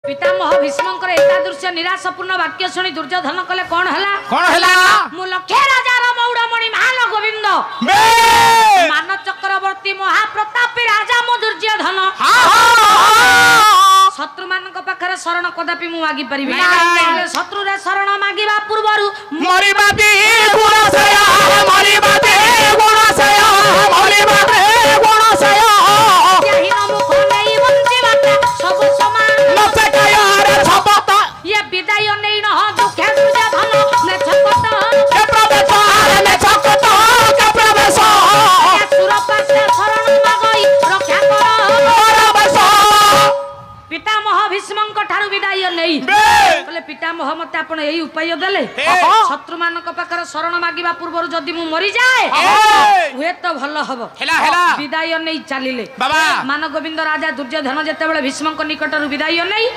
पितामह भीष्मकर एतादृश्य निराशपूर्ण वाक्य शुणी दुर्योधन कले कौन है मु लक्ष्य राजा मौड़मणि मान गोविंद मान चक्रवर्ती महाप्रतापी राजा मु दुर्योधन शत्रु मान पाखे शरण कदापि मु मागी पारि शत्रु रे शरण मागिबा पूर्वरु मरिबा भी गुणसय मरिबा भी गुणसय मरिबा भी गुणसय यही मुख नहीं बंजीबाटा सब समान नचकायर छपत ये विदाय नहीं न दुखे दुर्योधन ने छपत के प्रवेश ने छपत के प्रवेश ये सुरपासे शरण मागई रक्षा कर प्रवेश पितामह भीष्मक ठारू विदाय नहीं बोले पितामह मते आपण एही उपाय देले शत्रु मानक पाकर शरण मागिबा पूर्व जदि मु मरि जाए हुए तो भल हबो विदाय नहीं चलिले बाबा मान गोविंद राजा दुर्योधन जेतेबेले भीष्मक निकटरू विदाय नहीं